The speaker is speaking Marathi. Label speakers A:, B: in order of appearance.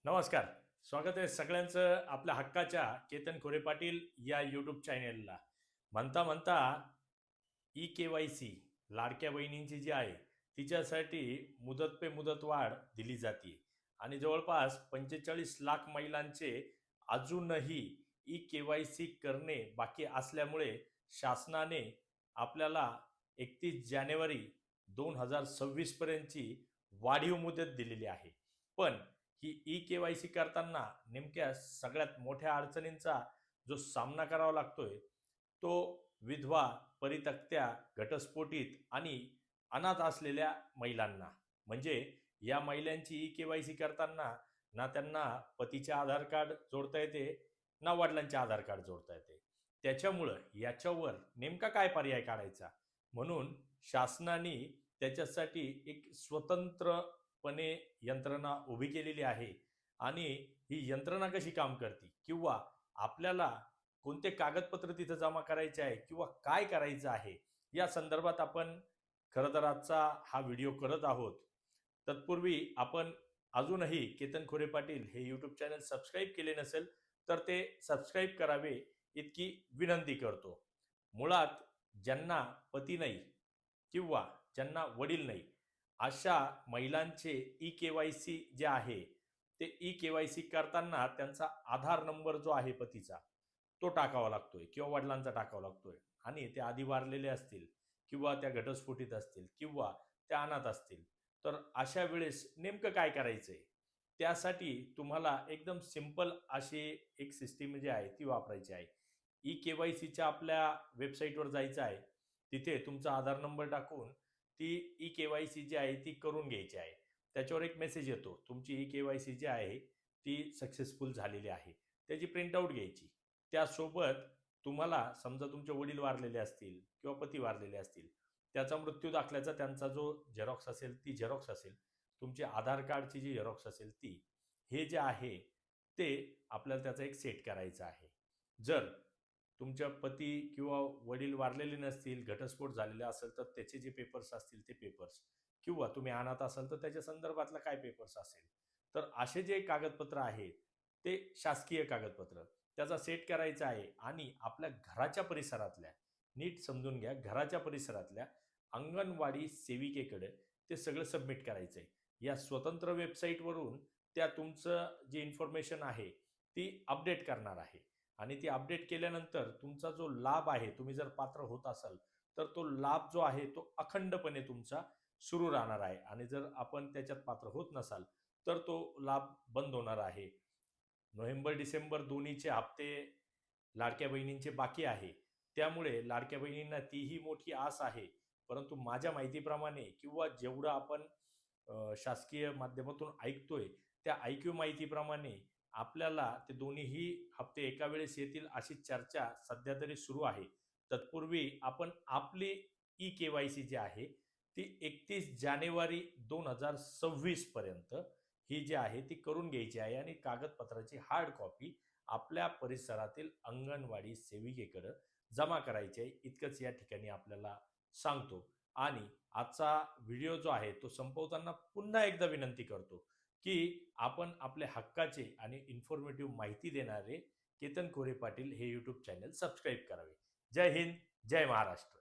A: नमस्कार. स्वागत आहे सगळ्यांचं आपल्या हक्काच्या केतन खोरे पाटील या यूट्यूब चॅनेलला. म्हणता म्हणता ई-के-वाय-सी लाडक्या बहिणींची जी आहे तिच्यासाठी मुदत पे मुदतवाढ दिली जाते आणि जवळपास 45 लाख महिलांचे अजूनही ई-के-वाय-सी करणे बाकी असल्यामुळे शासनाने आपल्याला 31 जानेवारी 2026 पर्यंतची वाढीव मुदत दिलेली आहे. पण ही ई-के-वाय-सी करताना नेमक्या सगळ्यात मोठ्या अडचणींचा जो सामना करावा लागतोय तो विधवा, परित्यक्त्या, घटस्फोटित आणि अनाथ असलेल्या महिलांना. म्हणजे या महिलांची ई-के-वाय-सी करताना ना त्यांना पतीचे आधार कार्ड जोडता येते, ना वडिलांचे आधार कार्ड जोडता येते. त्याच्यामुळं याच्यावर नेमका काय पर्याय काढायचा म्हणून शासनाने त्याच्यासाठी एक स्वतंत्रपणे यंत्रणा उभी केलेली आहे. आणि ही यंत्रणा कशी काम करते किंवा आपल्याला कोणते कागदपत्र तिथं जमा करायचे आहे किंवा काय करायचं आहे या संदर्भात आपण खरं तर आजचा हा व्हिडिओ करत आहोत. तत्पूर्वी आपण अजूनही केतन खोरे पाटील हे यूट्यूब चॅनल सबस्क्राईब केले नसेल तर ते सबस्क्राईब करावे इतकी विनंती करतो. मुळात ज्यांना पती नाही किंवा ज्यांना वडील नाही अशा महिलांचे ई-के-वाय-सी जे आहे ते ई-के-वाय-सी करताना त्यांचा आधार नंबर जो आहे पतीचा तो टाकावा लागतोय किंवा वडिलांचा टाकावा लागतोय आणि ते आधी वारलेले असतील किंवा त्या घटस्फोटित असतील किंवा त्या अनाथ असतील तर अशा वेळेस नेमकं काय करायचंय त्यासाठी तुम्हाला एकदम सिंपल अशी एक सिस्टीम जी आहे ती वापरायची आहे. ई-के-वाय-सीच्या आपल्या वेबसाईटवर जायचं आहे. तिथे तुमचा आधार नंबर टाकून ती ई-के-वाय-सी जी आहे ती करून घ्यायची आहे. त्याच्यावर एक मेसेज येतो, तुमची ई-के-वाय-सी जी आहे ती सक्सेसफुल झालेली आहे. त्याची प्रिंटआउट घ्यायची. त्यासोबत तुम्हाला समजा तुमचे वडील वारलेले असतील किंवा पती वारलेले असतील त्याचा मृत्यू दाखल्याचा त्यांचा जो झेरॉक्स असेल ती झेरॉक्स असेल, तुमची आधार कार्डची जी झेरॉक्स असेल ती, हे जे आहे ते आपल्याला त्याचा एक सेट करायचा आहे. जर तुमच्या पती किंवा वडील वारलेले नसतील, घटस्फोट झालेला असेल तर त्याचे जे पेपर्स असतील ते पेपर्स किंवा तुम्ही अनाथ असाल तर त्याच्या संदर्भातला काय पेपर्स असेल तर असे जे कागदपत्र आहे ते शासकीय कागदपत्र त्याचा सेट करायचा आहे आणि आपल्या घराच्या परिसरातल्या, नीट समजून घ्या, घराच्या परिसरातल्या अंगणवाडी सेविकेकडे ते सगळं सबमिट करायचं आहे. या स्वतंत्र वेबसाईटवरून त्या तुमचं जे इन्फॉर्मेशन आहे ती अपडेट करणार आहे आणि ती अपडेट केल्यानंतर तुमचा जो लाभ आहे, तुम्ही जर पात्र होत असाल तर तो लाभ जो आहे तो अखंडपणे तुमचा सुरू राहणार आहे आणि जर आपण त्याच्यात पात्र होत नसाल तर तो लाभ बंद होणार आहे. नोव्हेंबर डिसेंबर दोन्हीचे हप्ते लाडक्या बहिणींचे बाकी आहे. त्यामुळे लाडक्या बहिणींना तीही मोठी आस आहे. परंतु माझ्या माहितीप्रमाणे किंवा जेवढं आपण शासकीय माध्यमातून ऐकतोय त्या ऐकीव माहितीप्रमाणे आपल्याला ते दोन्हीही हप्ते एका वेळेस येतील अशी चर्चा सध्या तरी सुरू आहे. तत्पूर्वी आपण आपली ई-के-वाय-सी जी आहे ती 31 जानेवारी 2026 पर्यंत ही जी आहे ती करून घ्यायची आहे आणि कागदपत्राची हार्ड कॉपी आपल्या परिसरातील अंगणवाडी सेविकेकडे जमा करायची आहे. इतकंच या ठिकाणी आपल्याला सांगतो आणि आजचा व्हिडिओ जो आहे तो संपवताना पुन्हा एकदा विनंती करतो की आपण आपल्या हक्काचे आणि इन्फॉर्मेटिव्ह माहिती देणारे केतन खोरे पाटील हे यूट्यूब चॅनल सबस्क्राईब करावे. जय हिंद, जय महाराष्ट्र.